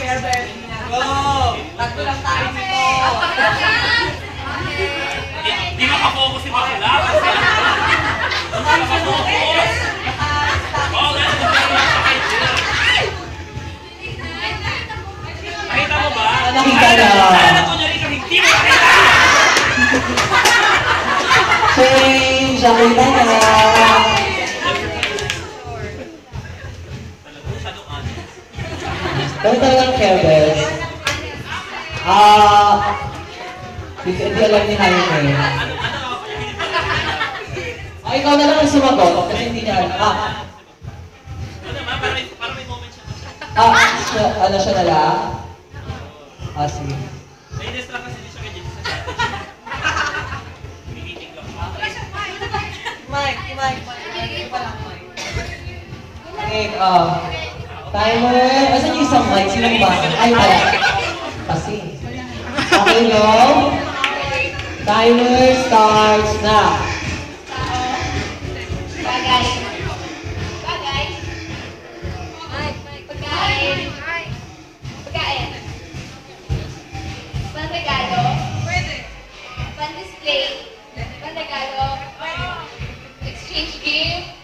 Go! Tatlo lang tayo dito. Di makapokus si Bakla. Di makapokus. Oo, ganun na nakita mo ba? Nakita na. Sana na kunyari ka hindi mo nakita. Change! Nakita na. Gawin talagang Kebes. Hindi alam ni Jaime. Ikaw na lang ang sumagot kasi hindi niya alam. Ano naman, para may moment siya. Ano siya na lang? Sige. Nainis lang kasi di siya ganyan sa chat. Meeting lang. Mike. Okay, timer. Asan yung isang mic? Sino ba? Ay, wala. Kasi. Okay, go. Timer starts na. Bagay. Pagkain. Panregalo. Pan-display. Panregalo. Exchange gift.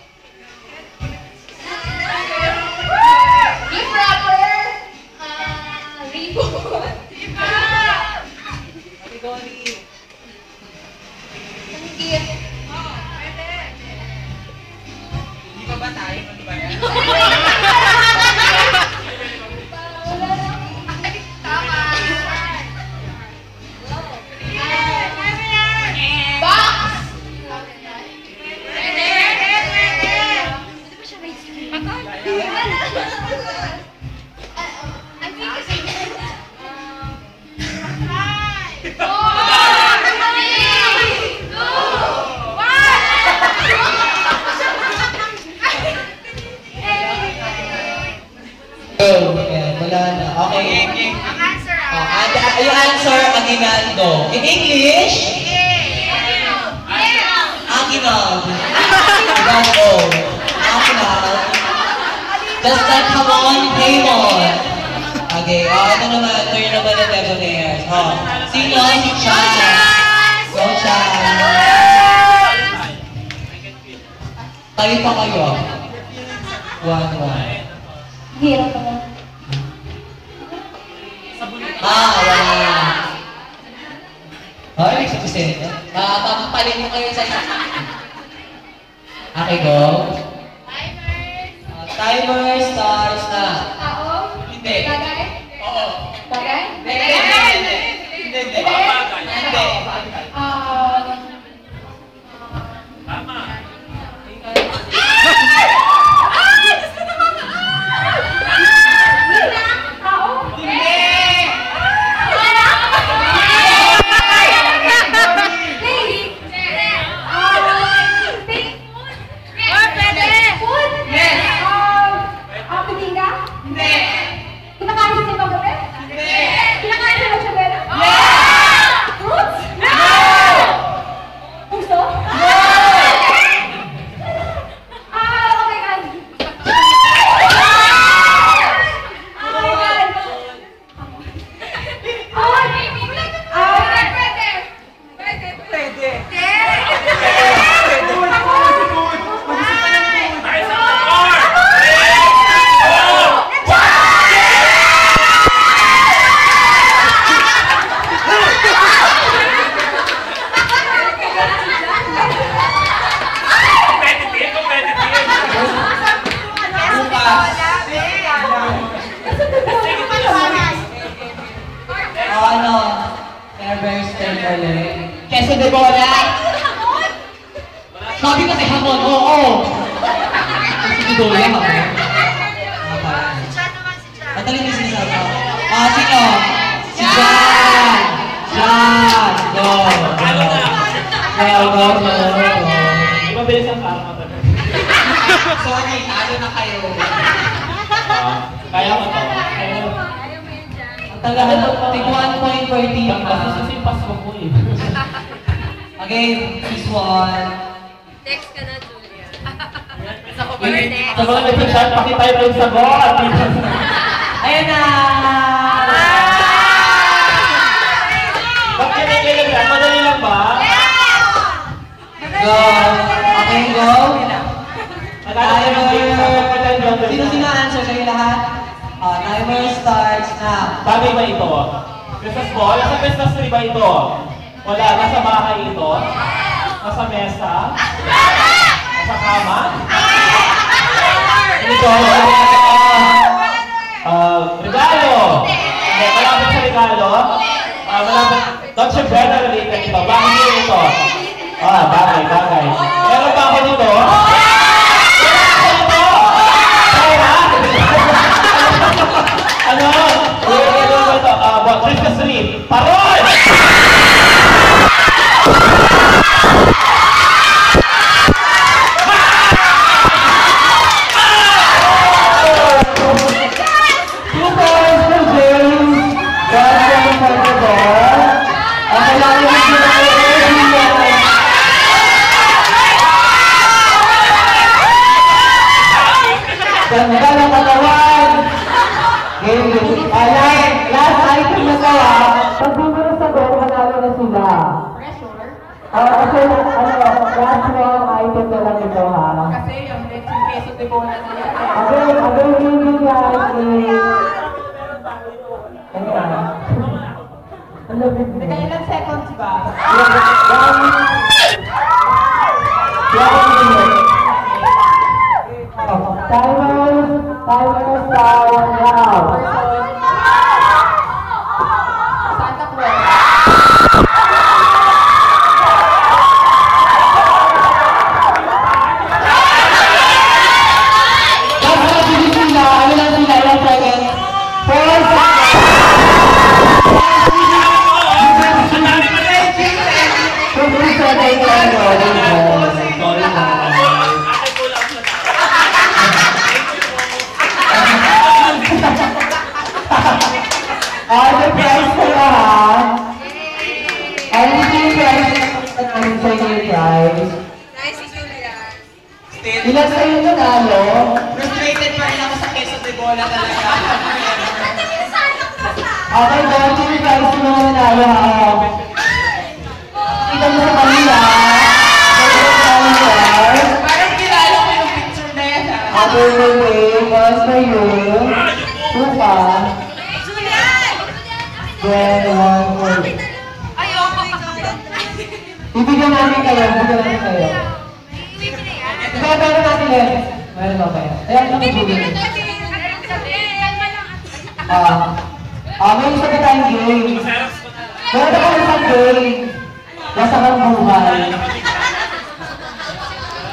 Gift wrapper. Ribbon. Gift. Hindi pa ba tayo? Ano ba yan? Tama. Box. Wala na. Okay. Ang answer Yung answer, Aguinaldo. In English? Aguinaldo. Aguinaldo. Aguinaldo. Just like Hamon, Hamon. Okay, ito naman, turn naman ng Debonaires. Sino? Si Chan. Go, Chan. Tayo pa kayo. 1-1. Hirap naman. Wala. Ay, sa presente. Papapalit mo kayo sa isa. Okay, go. Timer starts na. Tao? Hindi. Bagay? Oo. Bagay? Hindi. Tama. Queso de bola. Sabi kasi hamon, oo. Queso de bola, hamon. Mataling yung sinasabi ko. Sino? Si Jan! Jan! Go! Go! Mabilis ang parang ito. Sorry, talo na kayo. Kaya ko to. Tagal, take 1 point per team. Kasi susimpas ko po eh. Again, this one. Text ka na, Julia. Sa mga nag-chat, pakitayo ko yung sagot. Ayan na! Timer starts now. Bagay ba ito? Christmas ball? Nasa Christmas tree ba ito? Wala. Nasa bahay ito? Nasa mesa? Nasa kama? Ito? Regalo! Hindi, malapit sa regalo. Malapit. Dolce Gabbana related ito. Bakit yun ito? Bagay. Meron ba ako dito? Ano? Christmas tree. Parol! Ganda ng katawan! Last item na tawa, pag di mo na sagot, manalo na sila. Kasi last one item na lang ito ha. Kasi yung next yung peso de bola na yan. Again, you guys is... Ano yan? Ang lapit mo. Ilang seconds ba? Timer start now. Santa Claus. The prize ko na ha. Ano yung prize namin sa inyo yung prize? Nice, Julia. Ilan sa inyo nanalo? Frustrated pa rin ako sa peso de bola talaga. Okay, dahil yung prize ko na nanalo ha. Kita mo sa kanila. Parang kilala ko yung picture na yan ha. Happy birthday, boss for you. Tupa. Then, one more. Ay, oh my God. Ibigyan namin kayo. Meron natin yan. Meron ba kayo? Ayan, nakabugin. May isa na tayong game. Meron ako isang game. Nasa kang buhay.